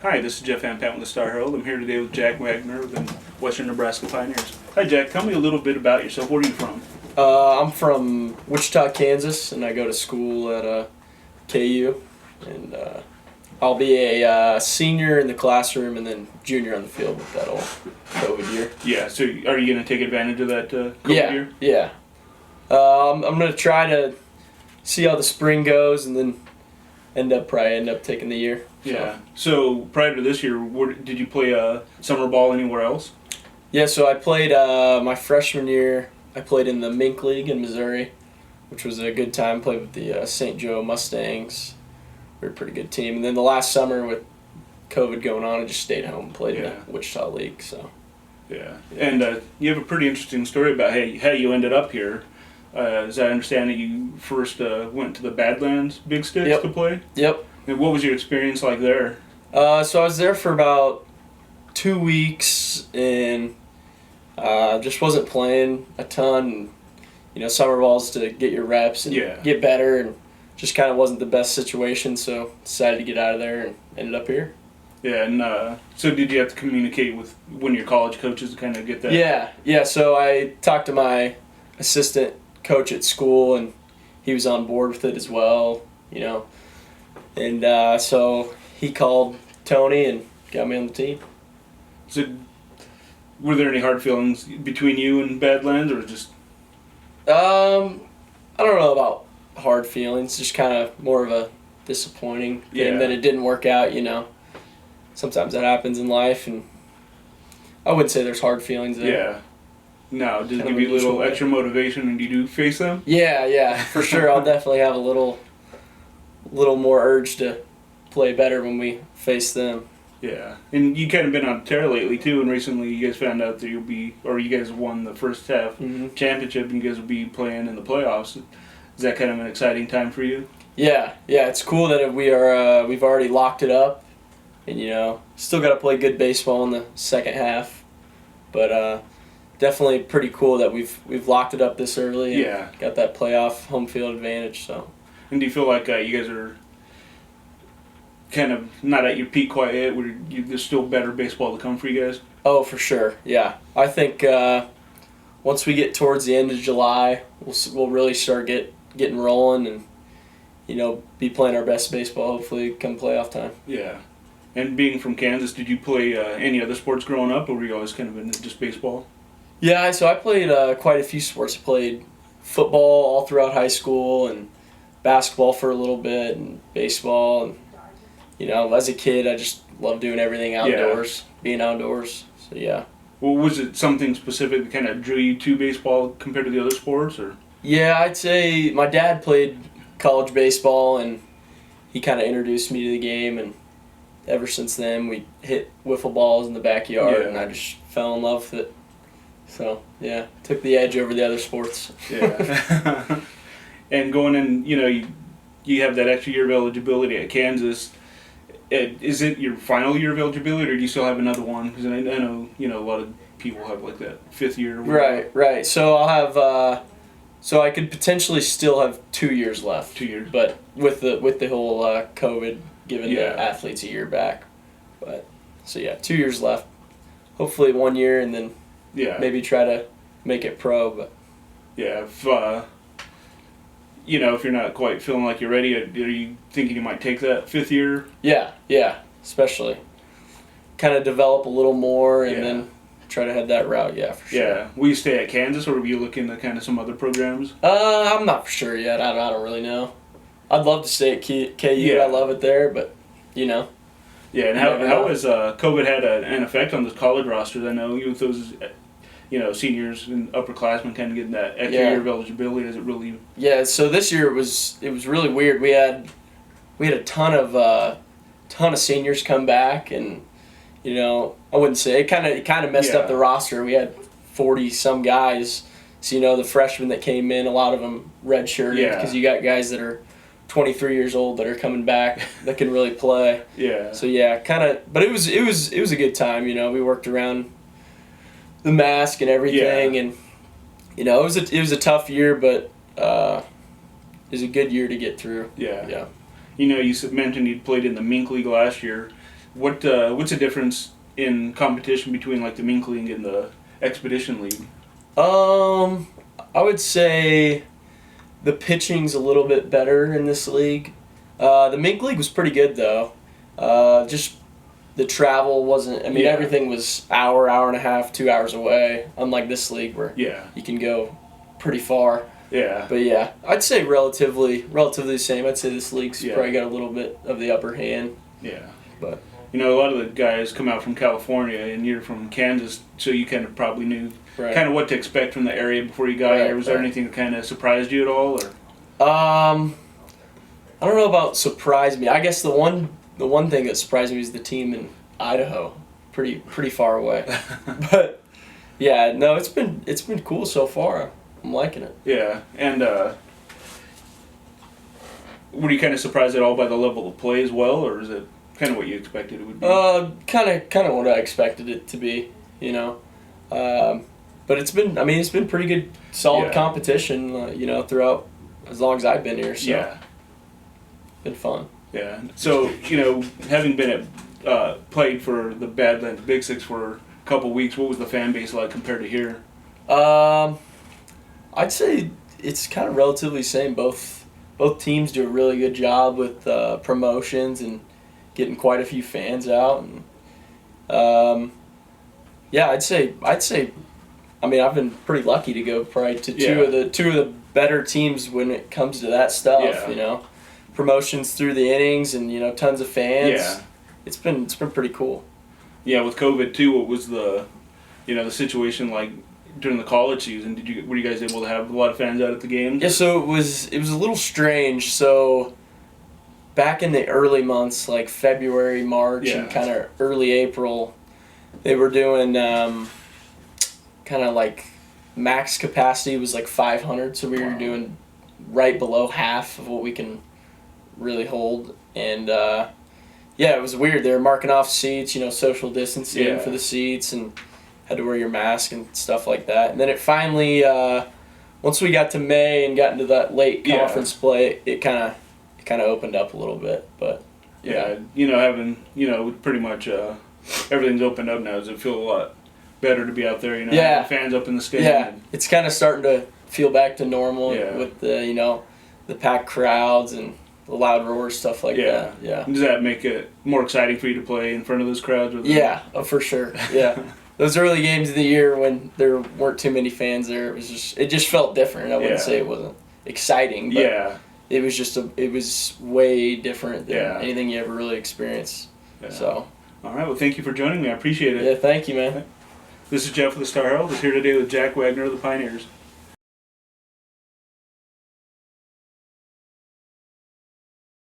Hi, this is Jeff Ampat with the Star Herald. I'm here today with Jack Wagner of the Western Nebraska Pioneers. Hi, Jack. Tell me a little bit about yourself. Where are you from? I'm from Wichita, Kansas, and I go to school at KU. And I'll be a senior in the classroom and then junior on the field with that whole COVID year. Yeah, so are you going to take advantage of that COVID year? Yeah. I'm going to try to see how the spring goes and then probably end up taking the year. Yeah. So prior to this year, did you play summer ball anywhere else? Yeah, so I played my freshman year. I played in the Mink League in Missouri, which was a good time. Played with the St. Joe Mustangs. We were a pretty good team. And then the last summer with COVID going on, I just stayed home and played in the Wichita League. So. Yeah. And you have a pretty interesting story about how you ended up here. As I understand it, you first went to the Badlands Big Sticks to play? Yep. And what was your experience like there? So I was there for about 2 weeks and just wasn't playing a ton. You know, summer ball's to get your reps and get better, and just kind of wasn't the best situation, so decided to get out of there and ended up here. Yeah, and so did you have to communicate with one of your college coaches to kind of get that? Yeah. So I talked to my assistant coach at school, and he was on board with it as well, you know. And so he called Tony and got me on the team. So were there any hard feelings between you and Badlands, or just? I don't know about hard feelings, just kind of more of a disappointing thing that it didn't work out, you know. Sometimes that happens in life, and I wouldn't say there's hard feelings there. Yeah. No, does it give you a little extra motivation when you do face them? Yeah, for sure. I'll definitely have a little more urge to play better when we face them. Yeah, and you kind of been on a tear lately too, and recently you guys found out that you guys won the first half championship, and you guys will be playing in the playoffs. Is that kind of an exciting time for you? Yeah, it's cool that we've already locked it up, and you know, still got to play good baseball in the second half, but definitely pretty cool that we've locked it up this early. And got that playoff home field advantage. So. And do you feel like you guys are kind of not at your peak quite yet? Where there's still better baseball to come for you guys? Oh, for sure. Yeah, I think once we get towards the end of July, we'll really start getting rolling, and you know, be playing our best baseball. Hopefully, come playoff time. Yeah. And being from Kansas, did you play any other sports growing up, or were you always kind of into just baseball? Yeah, so I played quite a few sports. I played football all throughout high school, and basketball for a little bit, and baseball, and you know, as a kid I just loved doing everything outdoors, being outdoors. So yeah. Well, was it something specific that kind of drew you to baseball compared to the other sports, or? Yeah, I'd say my dad played college baseball, and he kind of introduced me to the game, and ever since then we hit wiffle balls in the backyard, and I just fell in love with it. So yeah, took the edge over the other sports. Yeah. And going in, you know, you have that extra year of eligibility at Kansas. Is it your final year of eligibility, or do you still have another one? Because I know, you know, a lot of people have like that fifth year. Right. So I'll have, so I could potentially still have 2 years left. 2 years. But with the whole COVID giving the athletes a year back. But so yeah, 2 years left. Hopefully 1 year, and then maybe try to make it pro. But yeah, you know, if you're not quite feeling like you're ready, are you thinking you might take that fifth year? Yeah, especially. Kind of develop a little more and then try to head that route, for sure. Yeah. Will you stay at Kansas, or will you look into kind of some other programs? I'm not for sure yet. I don't really know. I'd love to stay at KU. Yeah. I love it there, but, you know. Yeah, and how has COVID had an effect on those college rosters? I know with those, you know, seniors and upperclassmen kind of getting that extra year of eligibility. Is it really? Yeah. So this year it was really weird. We had a ton of seniors come back, and you know, I wouldn't say it kind of messed up the roster. We had 40 some guys. So you know, the freshmen that came in, a lot of them redshirted because you got guys that are 23 years old that are coming back that can really play. Yeah. So yeah, but it was a good time. You know, we worked around the mask and everything, and you know, it was a tough year, but it was a good year to get through. Yeah. You know, you mentioned you played in the Mink League last year. What's the difference in competition between like the Mink League and the Expedition League? I would say the pitching's a little bit better in this league. The Mink League was pretty good though. Just the travel wasn't. I mean, everything was hour and a half, 2 hours away. Unlike this league where you can go pretty far. Yeah. But yeah, I'd say relatively the same. I'd say this league's probably got a little bit of the upper hand. Yeah. But a lot of the guys come out from California, and you're from Kansas, so you kind of probably knew kind of what to expect from the area before you got here. Was there anything that kind of surprised you at all, or? I don't know about surprised me. I guess the one thing that surprised me is the team in Idaho, pretty far away. But yeah, no, it's been cool so far. I'm liking it. Yeah, and were you kind of surprised at all by the level of play as well, or is it kind of what you expected it would be? Kind of what I expected it to be, But it's been pretty good, solid competition, throughout as long as I've been here. So been fun. Yeah. So having been played for the Badlands Big Six for a couple weeks, what was the fan base like compared to here? I'd say it's kind of relatively same. Both teams do a really good job with promotions and getting quite a few fans out. And I'd say. I mean, I've been pretty lucky to go probably to two of the better teams when it comes to that stuff. Yeah. Promotions through the innings and tons of fans. Yeah. It's been pretty cool. Yeah, with COVID too, what was the the situation like during the college season? Were you guys able to have a lot of fans out at the games? Yeah, so it was a little strange. So back in the early months, like February, March, and kind of early April, they were doing kind of like max capacity was like 500, so we were doing right below half of what we can really hold. And it was weird. They were marking off seats, social distancing for the seats, and had to wear your mask and stuff like that. And then it finally, once we got to May and got into that late conference play, it kind of opened up a little bit. But having pretty much everything's opened up now. Does it feel a lot better to be out there? Having fans up in the stadium? Yeah, it's kind of starting to feel back to normal with the the packed crowds and the loud roars, stuff like that. Yeah. Does that make it more exciting for you to play in front of those crowds? For sure. Yeah. Those early games of the year when there weren't too many fans there, it just felt different. I wouldn't say it wasn't exciting, but it was way different than anything you ever really experienced. Yeah. So. All right. Well, thank you for joining me. I appreciate it. Yeah. Thank you, man. This is Jeff with the Star Herald. We're here today with Jack Wagner of the Pioneers.